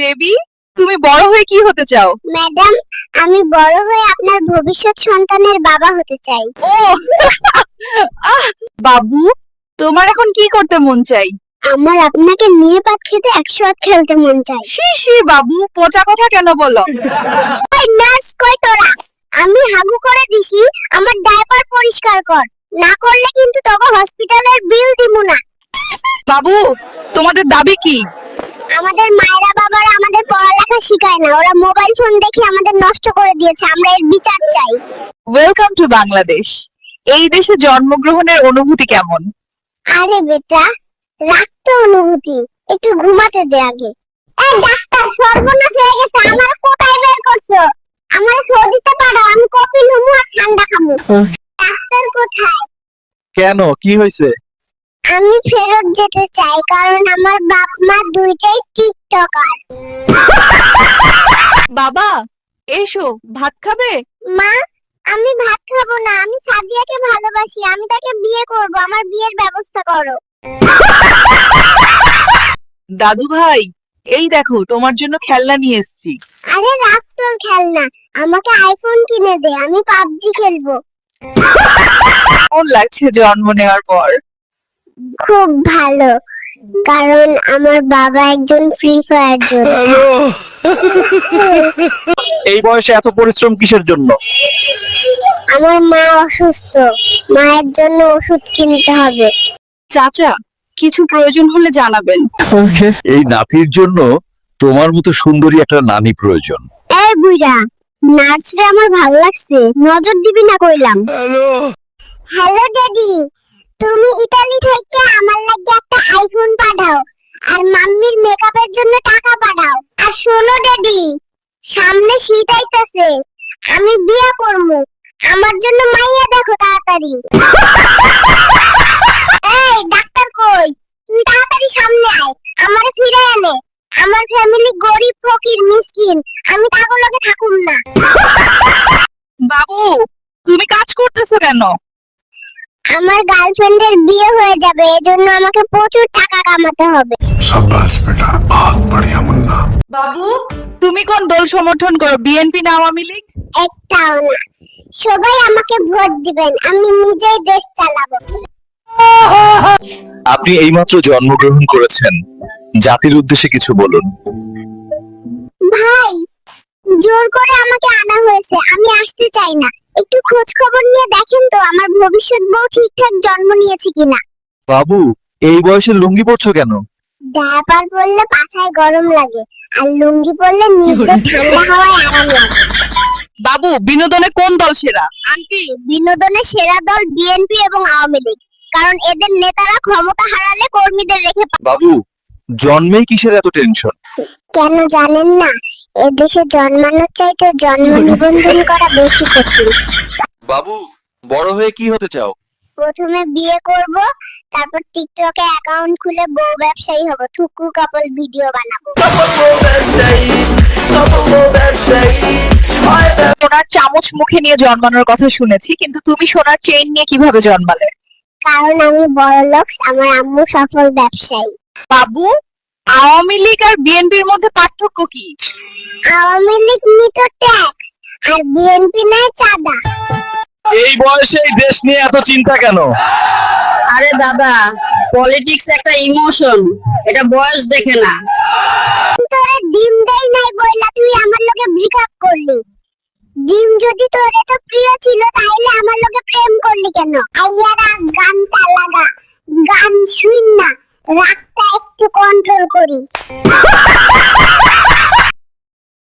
Baby, তুমি বড় হয়ে কি হতে চাও? ম্যাডাম, আমি বড় হয়ে আপনার ভবিষ্যৎ সন্তানের বাবা হতে চাই। ও বাবু, তোমার এখন কি করতে মন চাই? আমার আপনাকে নিয়ে পাত খেতে 100 হাত খেলতে মন চাই। শি বাবু, পচা কথা কেন বলো? ওই নার্স কই তোরা? আমি হাগু করে দিছি, আমার ডায়পার পরিষ্কার কর। না করলে কিন্তু তোকে হসপিটালের বিল দিমু না। বাবু, তোমাদের দাবি কি? আমাদের মায়েরা বাবারা আমাদের পড়ালেখা শিখায় না, ওরা মোবাইল ফোন দেখে আমাদের নষ্ট করে দিয়েছে। আমরা এর বিচার চাই। Welcome to Bangladesh. এই দেশে জন্মগ্রহণের অনুভূতি কেমন? আরে বেটা, রাখতো অনুভূতি, একটু ঘুমাতে দে আগে। এই ডাক্তার, সর্বনাশ হয়ে গেছে। আমার কোথায় বের করছো? আমার সৌদিতে পাঠাও, আমি কফি লুমু আর ঠান্ডা খামু। ডাক্তার কোথায়? কেন, কি হয়েছে? আমি ফেরত যেতে চাই, কারণ আমার বাপ মা দুইটাই টিকটকার। বাবা, এসো, ভাত খাবে? মা, আমি ভাত খাবো না। আমি সাদিয়াকে ভালোবাসি, আমি তাকে বিয়ে করব। আমার বিয়ের ব্যবস্থা করো। দাদু ভাই, এই দেখো তোমার জন্য খেলনা নিয়ে এসেছি। আরে রাখ তোর খেলনা, আমাকে আইফোন কিনে দে, আমি পাবজি খেলবো। কেমন লাগছে জন্ম নেওয়ার পর? খুব ভালো, কারণ আমার বাবা একজন ফ্রি ফায়ার যোদ্ধা। এই বয়সে এত পরিশ্রম কিসের জন্য? আমার মা অসুস্থ, মায়ের জন্য ওষুধ কিনতে হবে। চাচা, কিছু প্রয়োজন হলে জানাবেন। এই নাতির জন্য তোমার মতো সুন্দরী একটা নানি প্রয়োজন। এই বুইড়া, নার্সরে আমার ভালো লাগছে, নজর দিবি না কইলাম। হ্যালো ড্যাডি, তুমি ইতালি থেকে আমার লাগি একটা আইফোন পাঠাও, আর মাম্মির মেকআপের জন্য টাকা পাঠাও। আর শোনো ড্যাডি, সামনে শীত আইতাছে, আমি বিয়ে করব। আমার জন্য মাইয়া দেখো তাড়াতাড়ি। এই ডাক্তার কই? তুই তাড়াতাড়ি সামনে আয়, আমারে ফিরে এনে। আমার ফ্যামিলি গরিব ফকির মিসকিন, আমি তাগো লগে থাকুম না। বাবু, তুমি কাজ করতেছো কেন? আমার গার্লফ্রেন্ডের বিয়ে হয়ে যাবে, এজন্য আমাকে প্রচুর টাকা কামাতে হবে। शाबाश बेटा, बहुत बढ़िया मुन्ना। বাবু, তুমি কোন দল সমর্থন করো, বিএনপি না আওয়ামী লীগ? একটাও না, সবাই আমাকে ভোট দিবেন, আমি নিজেই দেশ চালাবো। আপনি এইমাত্র জন্মগ্রহণ করেছেন, জাতির উদ্দেশ্যে কিছু বলুন। ভাই, জোর করে আমাকে আনা হয়েছে, আমি আসতে চাই না। একটু খোঁজ খবর নিয়ে দেখেন তো আমার ভবিষ্যৎ বউ ঠিকঠাক জন্ম নিয়েছে কিনা। বাবু, এই বয়সে লুঙ্গি পরছো কেন? ডায়াপার পরলে পাছায় গরম লাগে, আর লুঙ্গি পরলে নিচে ঠান্ডা হাওয়ায় আরাম লাগে। বাবু, বিনোদনে কোন দল সেরা? আন্টি, বিনোদনের সেরা দল বিএনপি এবং আওয়ামী লীগ, কারণ এদের নেতারা ক্ষমতা হারালে কর্মীদের রেখে বাবু, জন্মেই কিসের এত টেনশন? কেন জানেন না? এদেশে জন্মানোর চাইতে জন্ম নিবন্ধন করা বেশি কঠিন। বাবু, বড় হয়ে কি হতে চাও? প্রথমে বিয়ে করব, তারপর টিকটকে অ্যাকাউন্ট খুলে বউ ব্যবসায়ী হব, থুকু কাপল ভিডিও বানাবো। সোনার চামচ মুখে নিয়ে জন্মানোর কথা শুনেছি, কিন্তু তুমি সোনার চেইন নিয়ে কিভাবে জন্মালে? কারণ আমি বড়লোক, আমার আম্মু সফল ব্যবসায়ী। বাবু, আওয়ামী লীগ আর বিএনপির মধ্যে পার্থক্য কি? আওয়ামী লীগ নিত ট্যাক্স, আর বিএনপি নেয় চাঁদা। এই বয়সে এই দেশ নিয়ে এত চিন্তা কেন? আরে দাদা, পলিটিক্স একটা ইমোশন, এটা বয়স দেখে না। তোরে ডিম দেই নাই বইলা তুই আমার লগে ব্রেকআপ করলি। ডিম যদি তোর এত প্রিয় ছিল, তাইলে আমার লগে প্রেম করলি কেন? আইয়ারা গানটা লাগা, গান শুন না, রাগটা একটু কন্ট্রোল করি।